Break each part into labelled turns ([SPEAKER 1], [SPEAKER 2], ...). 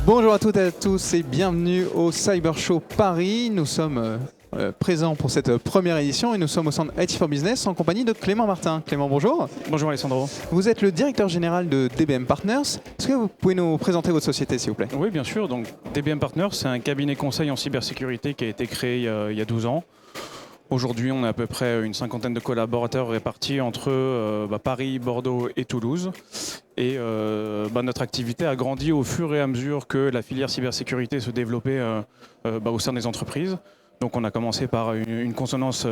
[SPEAKER 1] Bonjour à toutes et à tous et bienvenue au Cyber Show Paris. Nous sommes présents pour cette première édition et nous sommes au centre IT for Business en compagnie de Clément Martin. Clément, bonjour.
[SPEAKER 2] Bonjour Alessandro.
[SPEAKER 1] Vous êtes le directeur général de DBM Partners. Est-ce que vous pouvez nous présenter votre société, s'il vous plaît?
[SPEAKER 2] Oui, bien sûr. Donc, DBM Partners, c'est un cabinet conseil en cybersécurité qui a été créé il y a 12 ans. Aujourd'hui, on a à peu près une cinquantaine de collaborateurs répartis entre Paris, Bordeaux et Toulouse. Et notre activité a grandi au fur et à mesure que la filière cybersécurité se développait au sein des entreprises. Donc on a commencé par une consonance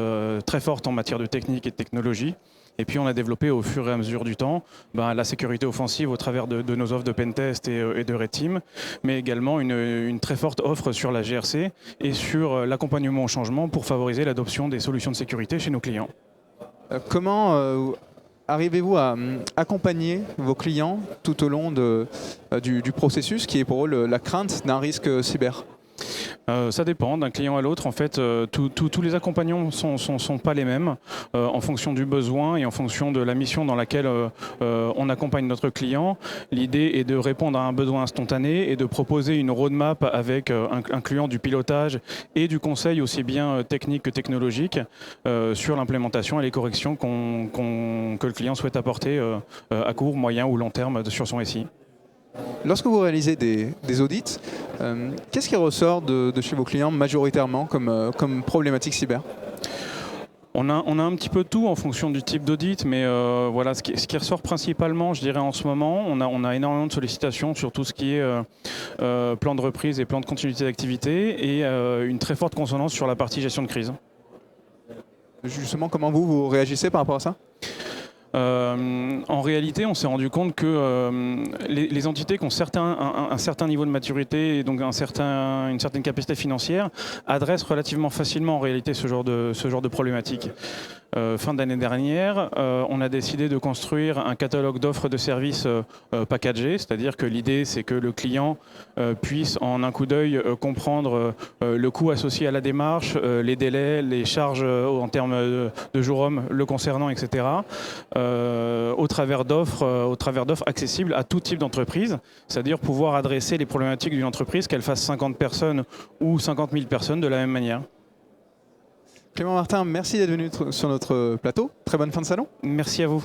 [SPEAKER 2] très forte en matière de technique et de technologie. Et puis on a développé au fur et à mesure du temps la sécurité offensive au travers de nos offres de pentest et de Red Team, mais également une très forte offre sur la GRC et sur l'accompagnement au changement pour favoriser l'adoption des solutions de sécurité chez nos clients.
[SPEAKER 1] Comment arrivez-vous à accompagner vos clients tout au long du processus qui est pour eux la crainte d'un risque cyber?
[SPEAKER 2] Ça dépend d'un client à l'autre. En fait, tous les accompagnants ne sont pas les mêmes en fonction du besoin et en fonction de la mission dans laquelle on accompagne notre client. L'idée est de répondre à un besoin instantané et de proposer une roadmap avec incluant du pilotage et du conseil aussi bien technique que technologique sur l'implémentation et les corrections que le client souhaite apporter à court, moyen ou long terme sur son SI.
[SPEAKER 1] Lorsque vous réalisez des audits, qu'est-ce qui ressort de chez vos clients majoritairement comme problématique cyber?
[SPEAKER 2] On a un petit peu tout en fonction du type d'audit, mais voilà, ce qui ressort principalement, je dirais en ce moment, on a énormément de sollicitations sur tout ce qui est plan de reprise et plan de continuité d'activité et une très forte consonance sur la partie gestion de crise.
[SPEAKER 1] Justement, comment vous réagissez par rapport à ça?
[SPEAKER 2] En réalité, on s'est rendu compte que les entités qui ont un certain niveau de maturité et donc une certaine capacité financière adressent relativement facilement en réalité ce genre de problématique. Fin d'année dernière, on a décidé de construire un catalogue d'offres de services packagés, c'est-à-dire que l'idée c'est que le client puisse en un coup d'œil comprendre le coût associé à la démarche, les délais, les charges en termes de jour homme le concernant, etc. Au travers d'offres accessibles à tout type d'entreprise, c'est-à-dire pouvoir adresser les problématiques d'une entreprise, qu'elle fasse 50 personnes ou 50 000 personnes de la même manière.
[SPEAKER 1] Clément Martin, merci d'être venu sur notre plateau. Très bonne fin de salon.
[SPEAKER 2] Merci à vous.